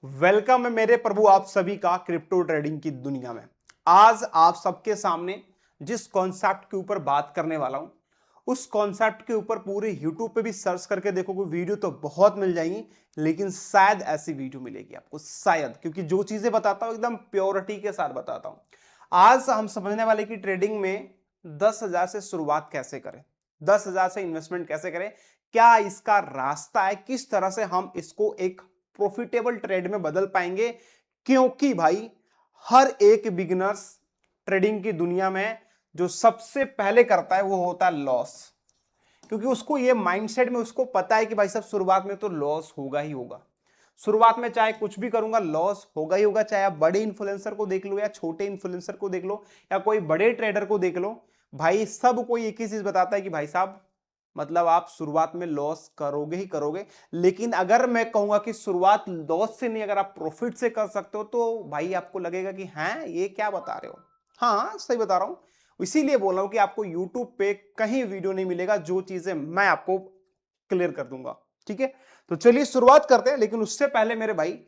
Welcome है मेरे प्रभु आप सभी का क्रिप्टो ट्रेडिंग की दुनिया में। आज आप सबके सामने जिस कॉन्सेप्ट के ऊपर बात करने वाला हूं उस कॉन्सेप्ट के ऊपर पूरे यूट्यूब पे भी सर्च करके देखोगे वीडियो तो बहुत मिल जाएंगी, लेकिन शायद ऐसी वीडियो मिलेगी आपको, शायद, क्योंकि जो चीजें बताता हूं एकदम प्योरिटी के साथ बताता हूं। आज हम समझने वाले कि ट्रेडिंग में 10,000 से शुरुआत कैसे करें, 10,000 से इन्वेस्टमेंट कैसे करें, क्या इसका रास्ता है, किस तरह से हम इसको एक प्रॉफिटेबल ट्रेड में बदल पाएंगे। क्योंकि भाई हर एक बिगिनर्स ट्रेडिंग की दुनिया में जो सबसे पहले करता है वो होता है लॉस, क्योंकि उसको ये माइंडसेट में उसको पता है कि भाई साहब शुरुआत में तो लॉस होगा ही होगा। शुरुआत में चाहे कुछ भी करूंगा लॉस होगा ही होगा, चाहे आप बड़े इन्फ्लुएंसर को देख लो या छोटे इन्फ्लुएंसर को देख लो या कोई बड़े ट्रेडर को देख लो, भाई सब कोई एक ही चीज बताता है कि भाई साहब मतलब आप शुरुआत में लॉस करोगे ही करोगे। लेकिन अगर मैं कहूंगा कि शुरुआत लॉस से नहीं, अगर आप प्रॉफिट से कर सकते हो तो भाई आपको लगेगा कि हैं ये क्या बता रहे हो। हाँ सही बता रहा हूं, इसीलिए बोल रहा हूं कि आपको यूट्यूब पे कहीं वीडियो नहीं मिलेगा जो चीजें मैं आपको क्लियर कर दूंगा। ठीक है, तो चलिए शुरुआत करते हैं। लेकिन उससे पहले मेरे भाई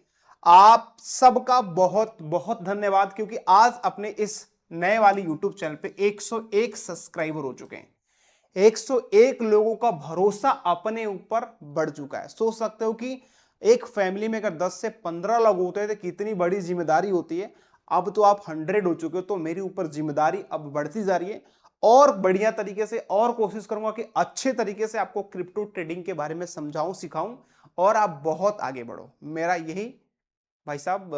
आप सबका बहुत बहुत धन्यवाद, क्योंकि आज अपने इस नए वाली यूट्यूब चैनल पे 101 सब्सक्राइबर हो चुके हैं। 101 लोगों का भरोसा अपने ऊपर बढ़ चुका है। सोच सकते हो कि एक फैमिली में अगर 10 से 15 लोग होते हैं तो कितनी बड़ी जिम्मेदारी होती है। अब तो आप 100 हो चुके हो, तो मेरे ऊपर जिम्मेदारी अब बढ़ती जा रही है और बढ़िया तरीके से और कोशिश करूंगा कि अच्छे तरीके से आपको क्रिप्टो ट्रेडिंग के बारे में समझाऊं सिखाऊं और आप बहुत आगे बढ़ो। मेरा यही भाई साहब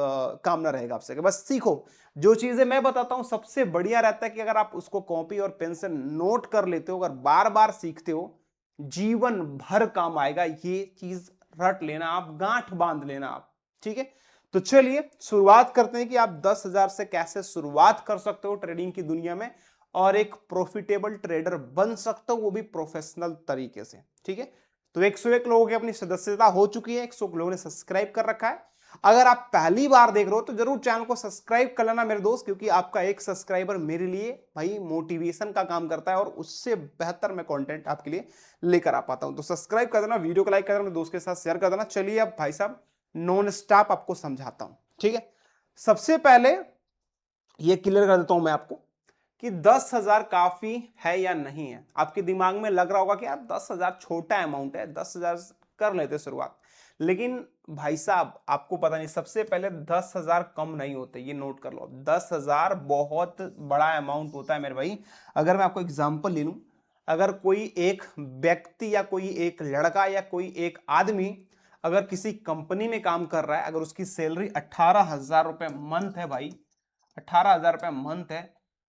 कामना रहेगा आपसे कि बस सीखो। जो चीजें मैं बताता हूं सबसे बढ़िया रहता है कि अगर आप उसको कॉपी और पेन से नोट कर लेते हो, अगर बार बार सीखते हो, जीवन भर काम आएगा। ये चीज रट लेना, आप गांठ बांध लेना आप। ठीक है, तो चलिए शुरुआत करते हैं कि आप 10,000 से कैसे शुरुआत कर सकते हो ट्रेडिंग की दुनिया में और एक प्रॉफिटेबल ट्रेडर बन सकते हो, वो भी प्रोफेशनल तरीके से। ठीक है, तो 101 लोगों की अपनी सदस्यता हो चुकी है, 100 लोगों ने सब्सक्राइब कर रखा है। अगर आप पहली बार देख रहे हो तो जरूर चैनल को सब्सक्राइब कर लेना मेरे दोस्त, क्योंकि आपका एक सब्सक्राइबर मेरे लिए भाई मोटिवेशन का काम करता है और उससे बेहतर मैं कंटेंट आपके लिए लेकर आ पाता हूं। तो सब्सक्राइब कर देना, वीडियो को लाइक कर देना, अपने दोस्त के साथ शेयर कर देना। चलिए अब भाई साहब नॉन स्टॉप आपको समझाता हूं। ठीक है, सबसे पहले ये क्लियर कर देता हूं मैं आपको कि 10,000 काफी है या नहीं है। आपके दिमाग में लग रहा होगा कि यार 10,000 छोटा अमाउंट है, 10,000 कर लेते शुरुआत। लेकिन भाई साहब आपको पता नहीं, सबसे पहले 10,000 कम नहीं होते, ये नोट कर लो। 10,000 बहुत बड़ा अमाउंट होता है मेरे भाई। अगर मैं आपको एग्जांपल ले लूं, अगर कोई एक व्यक्ति या कोई एक लड़का या कोई एक आदमी अगर किसी कंपनी में काम कर रहा है, अगर उसकी सैलरी 18,000 रुपए मंथ है भाई, 18,000 रुपए मंथ है,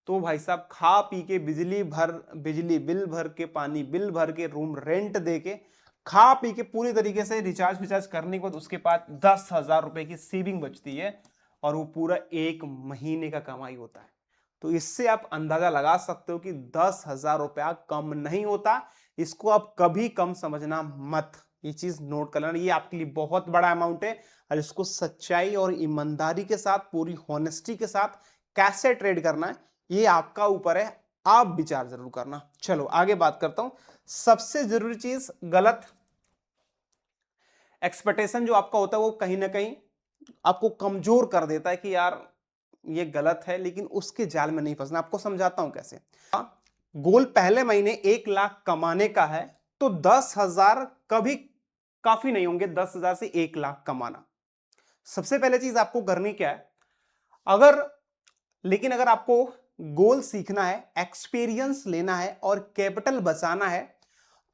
तो भाई साहब खा पी के बिजली बिल भर के, पानी बिल भर के, रूम रेंट दे के, खा पी के पूरी तरीके से रिचार्ज विचार्ज करने के बाद उसके पास 10,000 रुपए की सेविंग बचती है और वो पूरा एक महीने का कमाई होता है। तो इससे आप अंदाजा लगा सकते हो कि 10,000 रुपया कम नहीं होता। इसको आप कभी कम समझना मत, ये चीज नोट कर लेना। ये आपके लिए बहुत बड़ा अमाउंट है और इसको सच्चाई और ईमानदारी के साथ, पूरी हॉनेस्टी के साथ कैसे ट्रेड करना है ये आपका ऊपर है, आप विचार जरूर करना। चलो आगे बात करता हूं। सबसे जरूरी चीज, गलत एक्सपेक्टेशन जो आपका होता है वो कहीं ना कहीं आपको कमजोर कर देता है कि यार ये गलत है, लेकिन उसके जाल में नहीं फंसना। आपको समझाता हूं कैसे। गोल पहले महीने 1 लाख कमाने का है तो 10,000 कभी काफी नहीं होंगे। 10,000 से 1 लाख कमाना, सबसे पहले चीज आपको करनी क्या है, अगर लेकिन अगर आपको गोल सीखना है, एक्सपीरियंस लेना है और कैपिटल बचाना है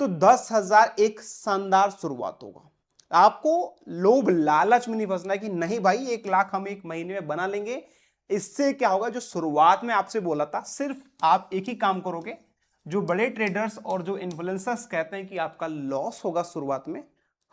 तो 10,000 एक शानदार शुरुआत होगा। आपको लोभ लालच में नहीं फंसना है कि नहीं भाई 1 लाख हम एक महीने में बना लेंगे। इससे क्या होगा, जो शुरुआत में आपसे बोला था, सिर्फ आप एक ही काम करोगे। जो बड़े ट्रेडर्स और जो इन्फ्लुएंसर्स कहते हैं कि आपका लॉस होगा शुरुआत में,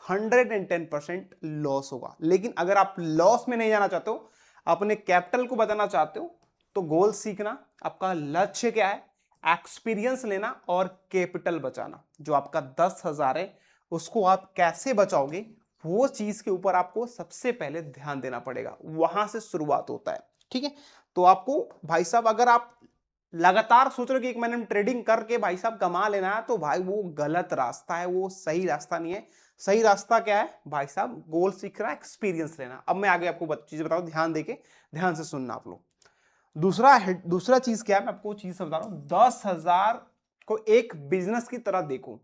110% लॉस होगा। लेकिन अगर आप लॉस में नहीं जाना चाहते हो, अपने कैपिटल को बताना चाहते हो, तो गोल सीखना, आपका लक्ष्य क्या है, एक्सपीरियंस लेना और कैपिटल बचाना। जो आपका 10,000 है उसको आप कैसे बचाओगे, वो चीज के ऊपर आपको सबसे पहले ध्यान देना पड़ेगा। वहां से शुरुआत होता है। ठीक है, तो आपको भाई साहब अगर आप लगातार सोच रहे हो कि एक महीने में ट्रेडिंग करके भाई साहब कमा लेना है, तो भाई वो गलत रास्ता है, वो सही रास्ता नहीं है। सही रास्ता क्या है भाई साहब, गोल सीखना, एक्सपीरियंस लेना। अब मैं आगे आपको चीजें बताऊं, ध्यान देके ध्यान से सुनना आप लोग। दूसरा चीज क्या है, मैं आपको चीज समझा रहा हूं। 10,000 को एक बिजनेस की तरह देखो।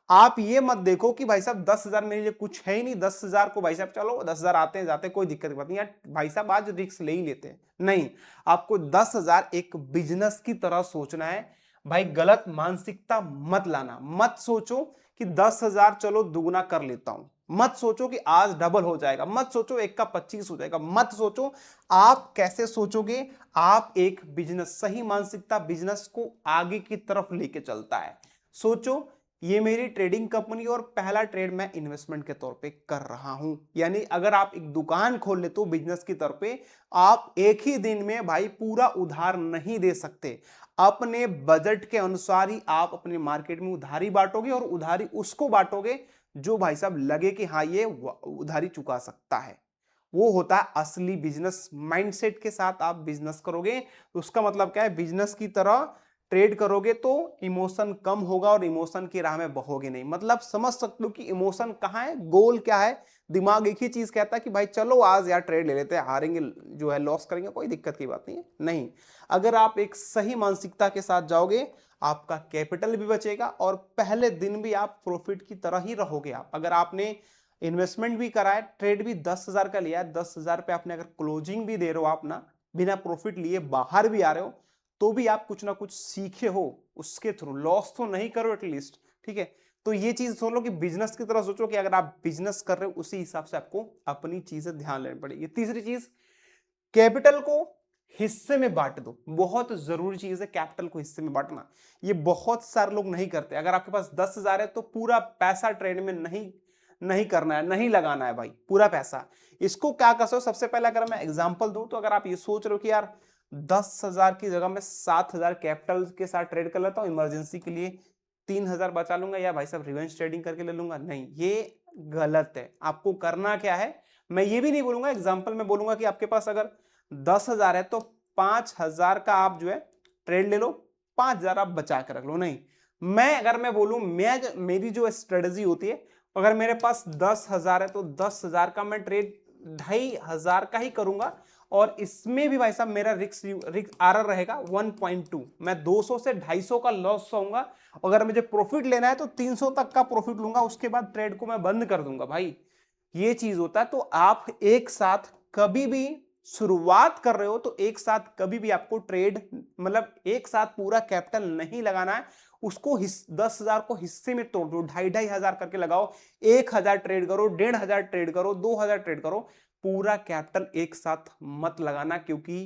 आप ये मत देखो कि भाई साहब 10,000 मेरे लिए कुछ है ही नहीं, 10,000 को भाई साहब चलो 10,000 आते हैं जाते हैं, कोई दिक्कत की बात नहीं यार, भाई साहब आज रिस्क ले ही लेते हैं। नहीं, आपको 10,000 एक बिजनेस की तरह सोचना है। भाई गलत मानसिकता मत लाना, मत सोचो कि 10,000 चलो दुगना कर लेता हूं, मत सोचो कि आज डबल हो जाएगा, मत सोचो एक का 25 हो जाएगा, मत सोचो। आप कैसे सोचोगे, आप एक बिजनेस, सही मानसिकता बिजनेस को आगे की तरफ लेके चलता है। सोचो ये मेरी ट्रेडिंग कंपनी और पहला ट्रेड मैं इन्वेस्टमेंट के तौर पे कर रहा हूं। यानी अगर आप एक दुकान खोल लेते हो बिजनेस की तौर पे, आप एक ही दिन में भाई पूरा उधार नहीं दे सकते। अपने बजट के अनुसार ही आप अपने मार्केट में उधारी बांटोगे, और उधारी उसको बांटोगे जो भाई साहब लगे कि हाँ ये उधारी चुका सकता है। वो होता है असली बिजनेस। माइंडसेट के साथ आप बिजनेस करोगे तो उसका मतलब क्या है, बिजनेस की तरह ट्रेड करोगे तो इमोशन कम होगा और इमोशन की राह में बहोगे नहीं। मतलब समझ सकते हो कि इमोशन कहां है, गोल क्या है। दिमाग एक ही चीज कहता है कि भाई चलो आज यार ट्रेड ले लेते हैं, हारेंगे जो है लॉस करेंगे, कोई दिक्कत की बात नहीं है। नहीं, अगर आप एक सही मानसिकता के साथ जाओगे, आपका कैपिटल भी बचेगा और पहले दिन भी आप प्रॉफिट की तरह ही रहोगे। आप अगर आपने इन्वेस्टमेंट भी करा है, ट्रेड भी 10,000 का लिया है, 10,000 पे आपने अगर क्लोजिंग भी दे रहे हो, आप ना बिना प्रॉफिट लिए बाहर भी आ रहे हो, तो भी आप कुछ ना कुछ सीखे हो उसके थ्रू, लॉस तो नहीं करो एटलीस्ट। ठीक है, तो ये चीज सोच लो कि बिजनेस की तरह सोचो कि अगर आप बिजनेस कर रहे हो उसी हिसाब से आपको अपनी चीजें ध्यान लेनी पड़ेगी। तीसरी चीज, कैपिटल को हिस्से में बांट दो। बहुत जरूरी चीज है कैपिटल को हिस्से में बांटना। ये बहुत सारे लोग नहीं करते। अगर आपके पास 10,000 है तो पूरा पैसा ट्रेड में नहीं नहीं करना है, नहीं लगाना है भाई पूरा पैसा। इसको क्या कर सकते हो, सबसे पहले अगर मैं एग्जांपल दूं तो अगर आप ये सोच रहे हो कि यार 10,000 की जगह मैं 7,000 कैपिटल के साथ ट्रेड कर लेता हूं, इमरजेंसी के लिए 3,000 बचा लूंगा, या भाई साहब रिवेंज ट्रेडिंग करके ले लूंगा, नहीं, ये गलत है। आपको करना क्या है, मैं ये भी नहीं बोलूंगा, एग्जाम्पल में बोलूंगा कि आपके पास अगर 10,000 है तो 5,000 का आप जो है ट्रेड ले लो, 5,000 आप बचा के रख लो। नहीं, अगर मैं बोलूं, मेरी जो स्ट्रेटजी होती है, अगर मेरे पास 10,000 है तो 10,000 का मैं ट्रेड 2,500 का ही करूंगा, और इसमें भी भाई साहब मेरा रिस्क आर रहेगा 1.2। मैं 200 से 250 का लॉस होऊंगा। अगर मुझे प्रॉफिट लेना है तो 300 तक का प्रॉफिट लूंगा, उसके बाद ट्रेड को मैं बंद कर दूंगा भाई। ये चीज होता है। तो आप एक साथ कभी भी शुरुआत कर रहे हो तो एक साथ कभी भी आपको ट्रेड, मतलब एक साथ पूरा कैपिटल नहीं लगाना है। उसको 10,000 को हिस्से में तोड़ दो, 2,500 करके लगाओ। 1,000 ट्रेड करो, 1,500 ट्रेड करो, 2,000 ट्रेड करो। पूरा कैपिटल एक साथ मत लगाना, क्योंकि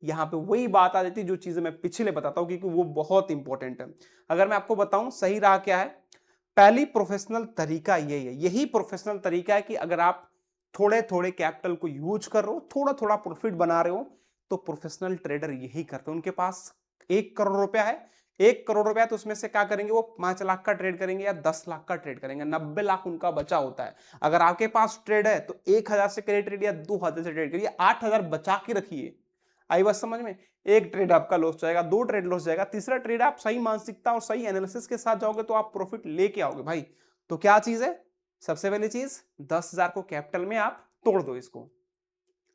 यहां पे वही बात आ जाती है जो चीजें मैं पिछले बताता हूं, क्योंकि वो बहुत इंपॉर्टेंट है। अगर मैं आपको बताऊं सही राह क्या है, पहली प्रोफेशनल तरीका यही है, यही प्रोफेशनल तरीका है कि अगर आप थोड़े थोड़े कैपिटल को यूज कर रहे हो, थोड़ा थोड़ा प्रॉफिट बना रहे हो, तो प्रोफेशनल ट्रेडर यही करते हैं। उनके पास 1 करोड़ रुपया है, 1 करोड़ रुपया, तो उसमें से क्या करेंगे, वो 5 लाख का ट्रेड करेंगे या 10 लाख का ट्रेड करेंगे, 90 लाख उनका बचा होता है। अगर आपके पास ट्रेड है तो 1,000 से करिए ट्रेड या 2,000 से ट्रेड करिए, 8,000 बचा के रखिए। आई बात समझ में। एक ट्रेड आपका लॉस जाएगा, 2 ट्रेड लॉस जाएगा, तीसरा ट्रेड आप सही मानसिकता और सही एनालिसिस के साथ जाओगे तो आप प्रॉफिट लेके आओगे भाई। तो क्या चीज है, सबसे पहली चीज 10,000 को कैपिटल में आप तोड़ दो इसको।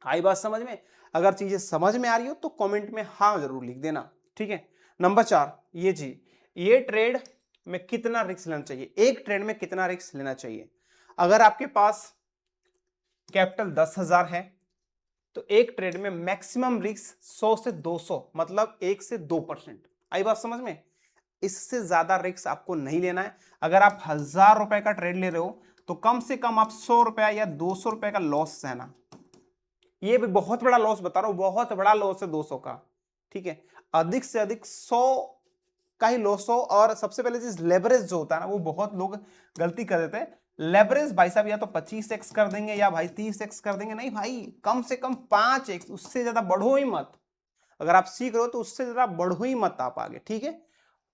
आई बात समझ में। अगर चीजें समझ में आ रही हो तो कमेंट में हाँ जरूर लिख देना। ठीक है, नंबर 4, ये जी, ये ट्रेड में कितना रिस्क लेना चाहिए, एक ट्रेड में कितना रिस्क लेना चाहिए। अगर आपके पास कैपिटल 10,000 है तो एक ट्रेड में मैक्सिमम रिस्क 100 से 200, मतलब 1 से 2%। आई बात समझ में। इससे ज्यादा रिस्क आपको नहीं लेना है। अगर आप 1,000 रुपए का ट्रेड ले रहे हो तो कम से कम आप 100 रुपया या 200 रुपए का लॉस सहना। ये भी बहुत बड़ा लॉस बता रहा हूं, बहुत बड़ा लॉस है 200 का। ठीक है, अधिक से अधिक 100 का ही लॉस हो। और सबसे पहले चीज लेवरेज जो होता है ना, वो बहुत लोग गलती कर देते हैं। लेवरेज भाई साहब या तो 25x कर देंगे या भाई 30x कर देंगे। नहीं भाई, कम से कम 5x, उससे ज्यादा बढ़ो ही मत। अगर आप सीख रहे हो तो उससे ज्यादा बढ़ो ही मत आप आगे। ठीक है,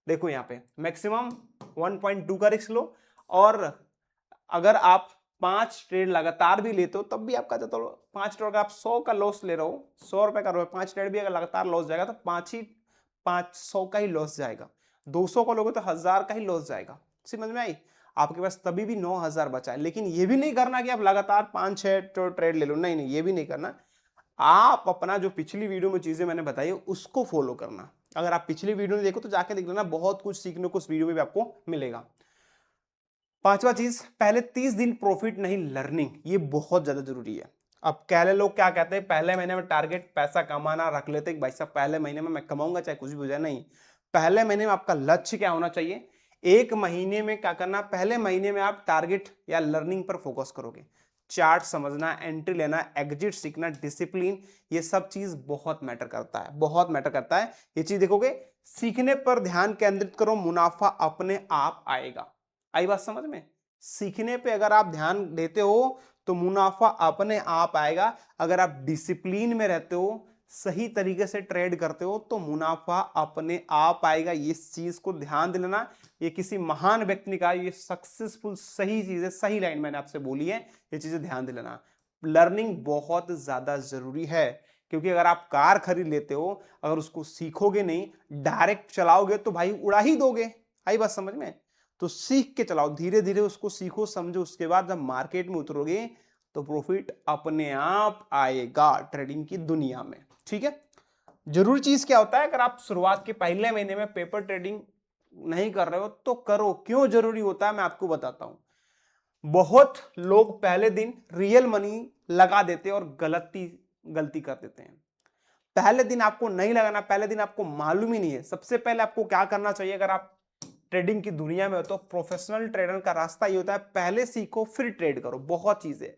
देखो यहाँ पे मैक्सिमम 1.2 का रिस्क लो। और अगर आप 5 ट्रेड लगातार भी लेते हो तब भी आपका, तो 5 ट्रेड अगर आप 100 का लॉस ले रहे हो, 100 रुपए का 5 ट्रेड भी अगर लगातार लॉस जाएगा तो 500 का ही लॉस जाएगा। 200 का लोगे तो 1,000 का ही लॉस जाएगा। समझ में आई। आपके पास तभी भी 9,000 बचा है। लेकिन ये भी नहीं करना कि आप लगातार 5-6 ट्रेड ले लो, नहीं नहीं, ये भी नहीं करना। आप अपना जो पिछली वीडियो में चीजें मैंने बताई उसको फॉलो करना। अगर आप पिछली वीडियो नहीं देखो तो जाके देख लेना, बहुत कुछ सीखने को उस वीडियो में भी आपको मिलेगा। पांचवा चीज, पहले 30 दिन प्रॉफिट नहीं लर्निंग, ये बहुत ज्यादा जरूरी है। अब पहले लोग क्या कहते हैं, पहले महीने में टारगेट पैसा कमाना रख लेते हैं, भाई साहब पहले महीने में मैं कमाऊंगा चाहे कुछ भी हो जाए। नहीं, पहले महीने में आपका लक्ष्य क्या होना चाहिए, एक महीने में क्या करना, पहले महीने में आप टारगेट या लर्निंग पर फोकस करोगे। चार्ट समझना, एंट्री लेना, एग्जिट सीखना, डिसिप्लिन, ये सब चीज बहुत मैटर करता है, बहुत मैटर करता है। ये चीज देखोगे, सीखने पर ध्यान केंद्रित करो, मुनाफा अपने आप आएगा। आई बात समझ में? सीखने पे अगर आप ध्यान देते हो तो मुनाफा अपने आप आएगा। अगर आप डिसिप्लिन में रहते हो, सही तरीके से ट्रेड करते हो, तो मुनाफा अपने आप आएगा। ये चीज को ध्यान दिलाना, ये किसी महान व्यक्ति ने कहा, ये सक्सेसफुल सही चीज है, सही लाइन मैंने आपसे बोली है, ये चीजें ध्यान दिलाना। लर्निंग बहुत ज्यादा जरूरी है, क्योंकि अगर आप कार खरीद लेते हो, अगर उसको सीखोगे नहीं, डायरेक्ट चलाओगे तो भाई उड़ा ही दोगे। आई बात समझ में? तो सीख के चलाओ, धीरे धीरे उसको सीखो समझो, उसके बाद जब मार्केट में उतरोगे तो प्रॉफिट अपने आप आएगा ट्रेडिंग की दुनिया में। ठीक है, जरूरी चीज क्या होता है, अगर आप शुरुआत के पहले महीने में पेपर ट्रेडिंग नहीं कर रहे हो तो करो। क्यों जरूरी होता है मैं आपको बताता हूं। बहुत लोग पहले दिन रियल मनी लगा देते हैं और गलती कर देते हैं। पहले दिन आपको नहीं लगाना, पहले दिन आपको मालूम ही नहीं है। सबसे पहले आपको क्या करना चाहिए, अगर आप ट्रेडिंग की दुनिया में हो तो प्रोफेशनल ट्रेडर का रास्ता ये होता है, पहले सीखो फिर ट्रेड करो। बहुत चीजें,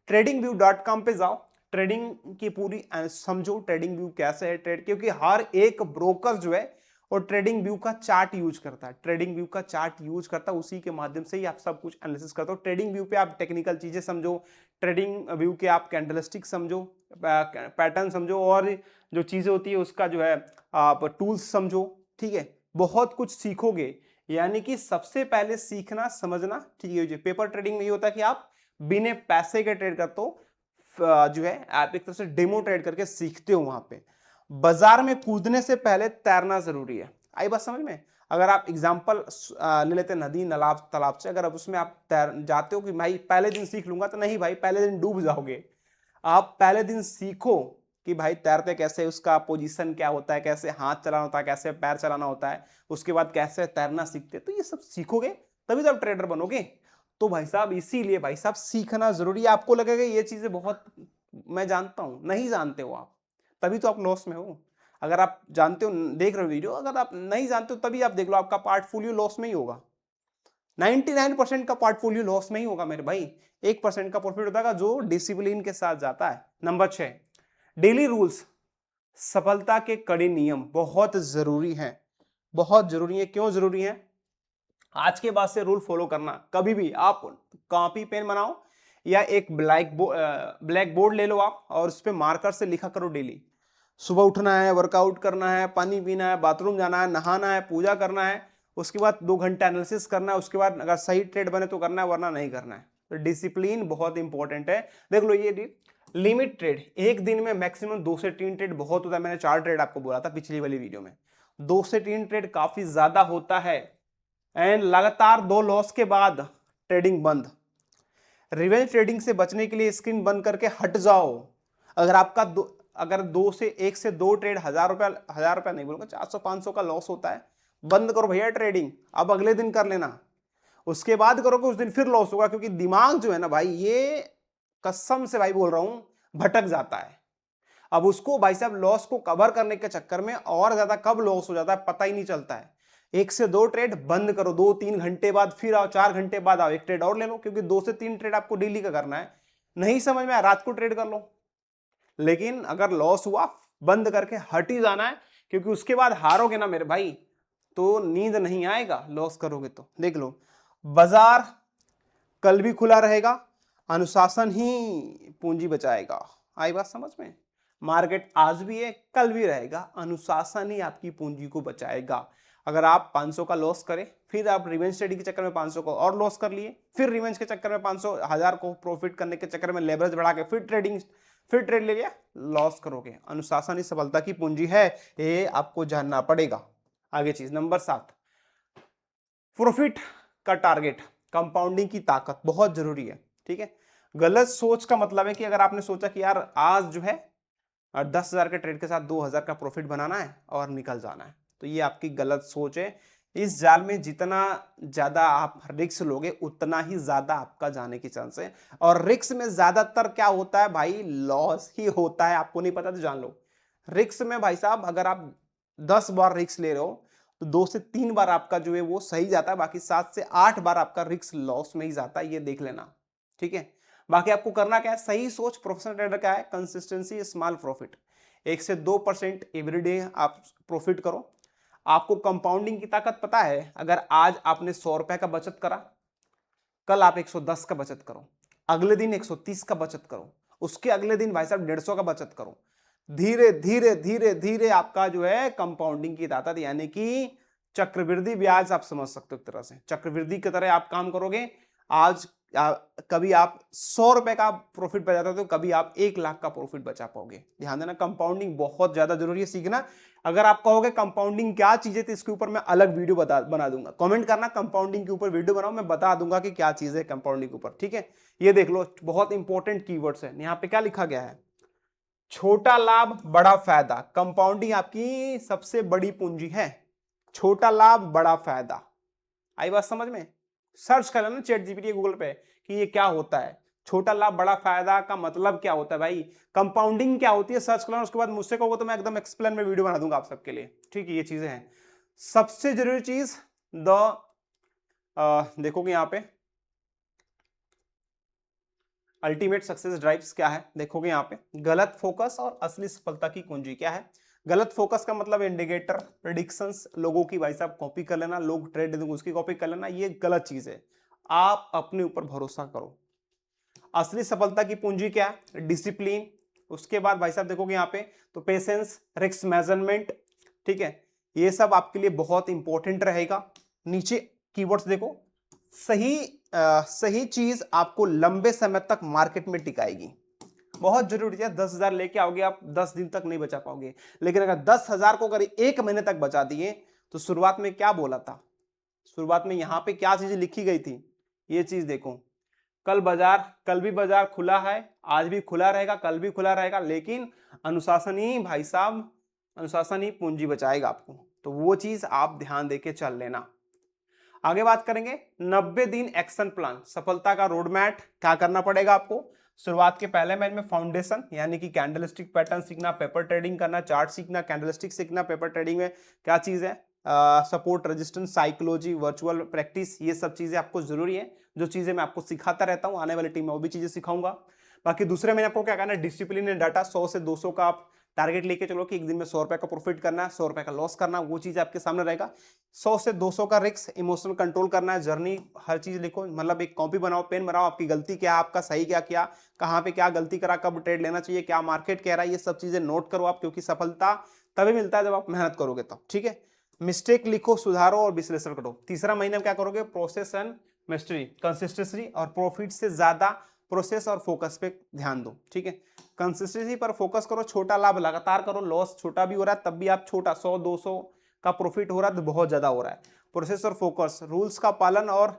tradingview.com पे जाओ, ट्रेडिंग की पूरी समझो, ट्रेडिंग व्यू कैसे है ट्रेड, क्योंकि हर एक ब्रोकर जो है और ट्रेडिंग व्यू का चार्ट यूज करता है, ट्रेडिंग व्यू का चार्ट यूज करता है, उसी के माध्यम से ही आप सब कुछ एनालिसिस करते हो। ट्रेडिंग व्यू पे आप टेक्निकल चीजें समझो, ट्रेडिंग व्यू के आप कैंडलस्टिक समझो, पैटर्न समझो, और जो चीजें होती है उसका जो है आप टूल्स समझो। ठीक है, बहुत कुछ सीखोगे। यानी कि सबसे पहले सीखना समझना, ठीक है। पेपर ट्रेडिंग में ये होता है कि आप बिना पैसे के ट्रेड करते हो, जो है आप एक तरह से डेमो ट्रेड करके सीखते हो। वहां पे बाजार में कूदने से पहले तैरना जरूरी है। आई बात समझ में? अगर आप एग्जांपल ले लेते हैं नदी नालाब तालाब से, अगर आप उसमें आप तैर जाते हो कि भाई पहले दिन सीख लूंगा, तो नहीं भाई, पहले दिन डूब जाओगे। आप पहले दिन सीखो कि भाई तैरते कैसे, उसका पोजीशन क्या होता है, कैसे हाथ चलाना होता है, कैसे पैर चलाना होता है, उसके बाद कैसे तैरना सीखते, तो ये सब सीखोगे तभी तो आप ट्रेडर बनोगे। तो भाई साहब इसीलिए भाई साहब सीखना जरूरी है। आपको लगेगा ये चीजें बहुत मैं जानता हूं, नहीं जानते हो आप, तभी तो आप लॉस में हो। अगर आप जानते हो, देख रहे हो वीडियो, अगर आप नहीं जानते हो तभी आप देख लो, आपका पोर्टफोलियो लॉस में ही होगा। 99% का पोर्टफोलियो लॉस में ही होगा मेरे भाई। 1% का प्रॉफिट होता है जो डिसिप्लिन के साथ जाता है। नंबर 6, डेली रूल्स, सफलता के कड़े नियम बहुत जरूरी हैं, बहुत जरूरी है। क्यों जरूरी है? आज के बाद से रूल फॉलो करना। कभी भी आप कॉपी पेन बनाओ या एक ब्लैक बोर्ड ले लो आप, और उस पर मार्कर से लिखा करो डेली। सुबह उठना है, वर्कआउट करना है, पानी पीना है, बाथरूम जाना है, नहाना है, पूजा करना है, उसके बाद 2 घंटा एनालिसिस करना है, उसके बाद अगर सही ट्रेड बने तो करना है, वरना नहीं करना है। तो डिसिप्लिन बहुत इंपॉर्टेंट है। देख लो ये लिमिट ट्रेड, एक दिन में मैक्सिमम 2 से 3 ट्रेड बहुत होता है। मैंने 4 ट्रेड आपको बोला था पिछली वाली वीडियो में, 2 से 3 ट्रेड काफी ज्यादा होता है। एंड लगातार 2 लॉस के बाद ट्रेडिंग बंद। रिवेंज ट्रेडिंग से बचने के लिए स्क्रीन बंद करके हट जाओ। अगर आपका अगर 1 से 2 ट्रेड 1,000 रुपया नहीं बोलूंगा, 400-500 का लॉस होता है, बंद करो भैया ट्रेडिंग, अब अगले दिन कर लेना। उसके बाद करोगे उस दिन फिर लॉस होगा, क्योंकि दिमाग जो है ना भाई, ये कसम से भाई बोल रहा हूं, भटक जाता है। अब उसको भाई साहब लॉस को कवर करने के चक्कर में और ज्यादा कब लॉस हो जाता है पता ही नहीं चलता है। 1 से 2 ट्रेड बंद करो, 2-3 घंटे बाद फिर आओ, 4 घंटे बाद आओ, एक ट्रेड और ले लो, क्योंकि 2 से 3 ट्रेड आपको डेली का करना है। नहीं समझ में आया, रात को ट्रेड कर लो। लेकिन अगर लॉस हुआ, बंद करके हट ही जाना है, क्योंकि उसके बाद हारोगे ना मेरे भाई तो नींद नहीं आएगा, लॉस करोगे तो। देख लो, बाजार कल भी खुला रहेगा, अनुशासन ही पूंजी बचाएगा। आई बात समझ में? मार्केट आज भी है, कल भी रहेगा, अनुशासन ही आपकी पूंजी को बचाएगा। अगर आप 500 का लॉस करें, फिर आप रिवेंज ट्रेडिंग के चक्कर में 500 को और लॉस कर लिए, फिर रिवेंज के चक्कर में 500 1000 को प्रॉफिट करने के चक्कर में लेवरेज बढ़ा के फिर ट्रेड ले लिया, लॉस करोगे। अनुशासन ही सफलता की पूंजी है, ये आपको जानना पड़ेगा। आगे चीज नंबर 7, प्रॉफिट का टारगेट। कंपाउंडिंग की ताकत बहुत जरूरी है। ठीक है, गलत सोच का मतलब है कि अगर आपने सोचा कि यार आज जो है 10,000 के ट्रेड के साथ 2,000 का प्रॉफिट बनाना है और निकल जाना है, तो ये आपकी गलत सोच है। इस जाल में जितना ज्यादा आप रिस्क लोगे उतना ही ज्यादा आपका जाने की चांस है, और रिस्क में ज्यादातर क्या होता है भाई, लॉस ही होता है। आपको नहीं पता तो जान लो, रिस्क में भाई साहब अगर आप 10 बार रिस्क ले रहे हो तो 2 से 3 बार आपका जो है वो सही जाता है, बाकी 7 से 8 बार आपका रिस्क लॉस में ही जाता है, ये देख लेना। ठीक है, बाकी आपको करना क्या है, सही सोच। प्रोफेशनल ट्रेडर क्या है, कंसिस्टेंसी, स्मॉल प्रॉफिट, 1 से 2% एवरीडे आप प्रॉफिट करो। आपको कंपाउंडिंग की ताकत पता है, अगर आज आपने 100 रुपए का बचत करा, कल आप 110 का बचत करो, अगले दिन 130 का बचत करो, उसके अगले दिन भाई साहब 150 का बचत करो। धीरे धीरे धीरे धीरे आपका जो है कंपाउंडिंग की ताकत, यानी कि चक्रवृद्धि ब्याज, आप समझ सकते हो एक तरह से चक्रवृद्धि की तरह आप काम करोगे। आज कभी आप 100 रुपए का प्रॉफिट बचाते हो तो कभी आप 1 लाख का प्रॉफिट बचा पाओगे। ध्यान देना, कंपाउंडिंग बहुत ज्यादा जरूरी है सीखना। अगर आप कहोगे कंपाउंडिंग क्या चीज है, तो इसके ऊपर मैं अलग वीडियो बना दूंगा। कमेंट करना कंपाउंडिंग के ऊपर वीडियो बनाओ, मैं बता दूंगा कि क्या चीज है कंपाउंडिंग के ऊपर। ठीक है, ये देख लो, बहुत इंपॉर्टेंट कीवर्ड्स है। यहाँ पे क्या लिखा गया है, छोटा लाभ बड़ा फायदा, कंपाउंडिंग आपकी सबसे बड़ी पूंजी है। छोटा लाभ बड़ा फायदा, आई बात समझ में? सर्च कर लेना चैट जीपीटी गूगल पे कि ये क्या होता है, छोटा लाभ बड़ा फायदा का मतलब क्या होता है भाई, कंपाउंडिंग क्या होती है, सर्च कर लेना। उसके बाद मुझसे कहोगे तो मैं एकदम एक्सप्लेन में वीडियो बना दूंगा आप सबके लिए। ठीक है, ये चीजें हैं। सबसे जरूरी चीज देखोगे यहाँ पे अल्टीमेट सक्सेस ड्राइव्स क्या है, देखोगे यहाँ पे गलत फोकस और असली सफलता की कुंजी क्या है। गलत फोकस का मतलब इंडिकेटर, प्रेडिक्शंस, लोगों की भाई साहब कॉपी कर लेना, लोग ट्रेड देंगे उसकी कॉपी कर लेना, ये गलत चीज है। आप अपने ऊपर भरोसा करो। असली सफलता की पूंजी क्या है, डिसिप्लिन। उसके बाद भाई साहब देखोगे यहाँ पे तो पेशेंस, रिस्क मेजरमेंट। ठीक है, ये सब आपके लिए बहुत इंपॉर्टेंट रहेगा। नीचे कीवर्ड्स देखो, सही सही चीज आपको लंबे समय तक मार्केट में टिकाएगी, बहुत जरूरी है। 10,000 लेके आओगे आप, 10 दिन तक नहीं बचा पाओगे, लेकिन अगर 10,000 को अगर 1 महीने तक बचा दिए, तो शुरुआत में क्या बोला था, शुरुआत में यहां पे क्या चीज लिखी गई थी, ये चीज देखो। कल भी बाजार खुला है, आज भी खुला रहेगा, कल भी खुला रहेगा, लेकिन अनुशासन ही भाई साहब, अनुशासन ही पूंजी बचाएगा आपको। तो वो चीज आप ध्यान देके चल लेना। आगे बात करेंगे 90 दिन एक्शन प्लान, सफलता का रोड मैप। क्या करना पड़ेगा आपको, शुरुआत के पहले महीने में फाउंडेशन, यानी कि कैंडलस्टिक पैटर्न सीखना, पेपर ट्रेडिंग करना, चार्ट सीखना, कैंडलस्टिक सीखना। पेपर ट्रेडिंग में क्या चीज है, support, resistance, psychology, virtual practice, ये सब चीजें आपको जरूरी है। जो चीजें मैं आपको सिखाता रहता हूँ, आने वाली टीम में वो भी चीजें सिखाऊंगा। बाकी दूसरे महीने आपको क्या करना है, डिसिप्लिन एंड डाटा, 100 से 200 का आप टारगेट लेके चलो कि एक दिन में 100 रुपए का प्रॉफिट करना है, 100 रुपए का लॉस करना, वो चीज आपके सामने रहेगा। 100 से 200 का रिस्क, इमोशनल कंट्रोल करना है, जर्नी, हर चीज लिखो, मतलब एक कॉपी बनाओ, पेन बनाओ, आपकी गलती क्या है, आपका सही क्या किया, कहाँ पे क्या गलती करा, कब ट्रेड लेना चाहिए, क्या मार्केट कह रहा है, ये सब चीजें नोट करो आप, क्योंकि सफलता तभी मिलता है जब आप मेहनत करोगे तब। ठीक है, मिस्टेक लिखो, सुधारो और विश्लेषण करो। तीसरा महीने में क्या करोगे, प्रोसेस एंड मिस्ट्री, कंसिस्टेंसी और प्रॉफिट से ज्यादा प्रोसेस और फोकस पे ध्यान दो। ठीक है, कंसिस्टेंसी पर फोकस करो, छोटा लाभ लगातार करो, लॉस छोटा भी हो रहा है तब भी आप छोटा, 100 200 का प्रॉफिट हो रहा है तो बहुत ज्यादा हो रहा है। प्रोसेस और फोकस, रूल्स का पालन और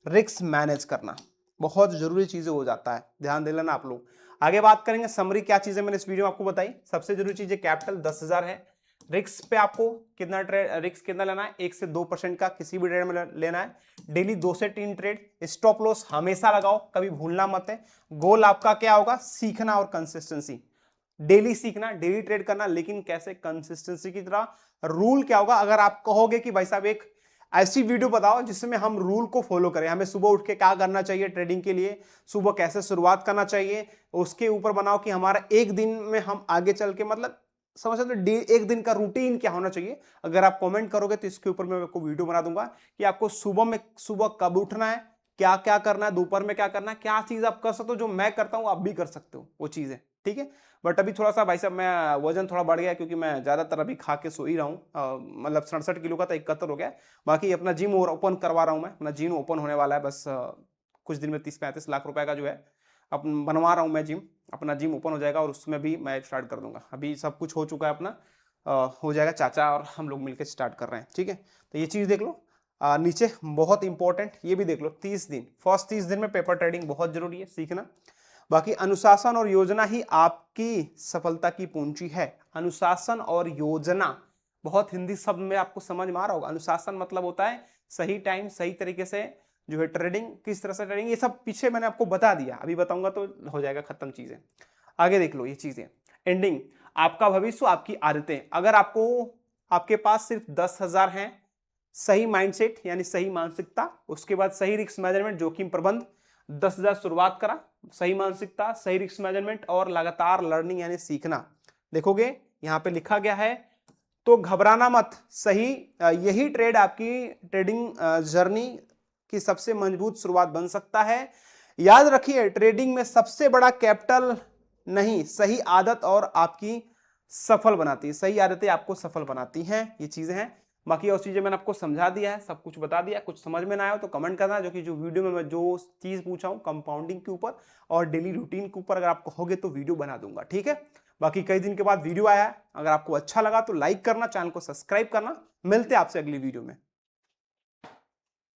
रिस्क मैनेज करना बहुत जरूरी चीजें हो जाता है, ध्यान दे लेना आप लोग। आगे बात करेंगे समरी, क्या चीजें मैंने इस वीडियो में आपको बताई। सबसे जरूरी चीज है कैपिटल 10,000 है। रिस्क पे आपको कितना ट्रेड, रिस्क कितना लेना है, 1 से 2% का किसी भी ट्रेड में लेना है। डेली 2 से 3 ट्रेड, स्टॉप लॉस हमेशा लगाओ, कभी भूलना मत है। गोल आपका क्या होगा, सीखना और कंसिस्टेंसी, डेली सीखना, डेली ट्रेड करना, लेकिन कैसे, कंसिस्टेंसी की तरह। रूल क्या होगा, अगर आप कहोगे कि भाई साहब एक ऐसी वीडियो बताओ जिसमें हम रूल को फॉलो करें, हमें सुबह उठ के क्या करना चाहिए ट्रेडिंग के लिए, सुबह कैसे शुरुआत करना चाहिए, उसके ऊपर बनाओ कि हमारा एक दिन में हम आगे चल के, मतलब समझ सकते हो, एक दिन का रूटीन क्या होना चाहिए। अगर आप कमेंट करोगे तो इसके ऊपर मैं आपको वीडियो बना दूंगा कि आपको सुबह कब उठना है, क्या क्या करना है, दोपहर में क्या करना है, क्या चीज आप कर सकते हो, जो मैं करता हूं आप भी कर सकते हो वो चीजें। ठीक है, बट अभी थोड़ा सा भाई साहब मैं वजन थोड़ा बढ़ गया, क्योंकि मैं ज्यादातर अभी खा के सो ही रहा हूँ, मतलब 67 किलो का था, 71 हो गया। बाकी अपना जिम ओपन करवा रहा हूँ मैं, अपना जिम ओपन होने वाला है बस कुछ दिन में, 30-35 लाख रुपए का जो है अपन बनवा रहा हूँ मैं जिम। अपना जिम ओपन हो जाएगा और उसमें भी मैं स्टार्ट कर दूंगा। अभी सब कुछ हो चुका है अपना, हो जाएगा, चाचा और हम लोग मिलकर स्टार्ट कर रहे हैं। ठीक है, तो ये चीज़ देख लो। नीचे बहुत इंपॉर्टेंट ये भी देख लो, 30 दिन, फर्स्ट 30 दिन में पेपर ट्रेडिंग बहुत जरूरी है सीखना। बाकी अनुशासन और योजना ही आपकी सफलता की पूंजी है। अनुशासन और योजना, बहुत हिंदी शब्द में आपको समझ में आ रहा होगा। अनुशासन मतलब होता है सही टाइम सही तरीके से जो है ट्रेडिंग, किस तरह से ट्रेडिंग, ये सब पीछे मैंने आपको बता दिया, अभी बताऊंगा तो हो जाएगा खत्म चीजें। आगे देख लो ये चीजें। एंडिंग, आपका भविष्य आपकी आदतें। अगर आपके पास सिर्फ 10,000 हैं, सही माइंडसेट यानी सही मानसिकता, उसके बाद सही रिस्क मैनेजमेंट जोखिम प्रबंध, 10,000 शुरुआत करा, सही मानसिकता सही रिस्क मैनेजमेंट और लगातार लर्निंग यानी सीखना, देखोगे यहां पे लिखा गया है तो घबराना मत। सही यही ट्रेड आपकी ट्रेडिंग जर्नी की सबसे मजबूत शुरुआत बन सकता है। याद रखिए ट्रेडिंग में सबसे बड़ा कैपिटल नहीं, सही आदत और आपकी सफल बनाती है, सही आदतें आपको सफल बनाती हैं, ये चीजें हैं। बाकी और चीजें मैंने आपको समझा दिया है, सब कुछ बता दिया। कुछ समझ में ना आया हो तो कमेंट करना, जो वीडियो में मैं जो चीज पूछा हूं कंपाउंडिंग के ऊपर और डेली रूटीन के ऊपर अगर आपको होगे तो वीडियो बना दूंगा, ठीक है। बाकी कई दिन के बाद वीडियो आया है, अगर आपको अच्छा लगा तो लाइक करना, चैनल को सब्सक्राइब करना। मिलते हैं आपसे अगली वीडियो में।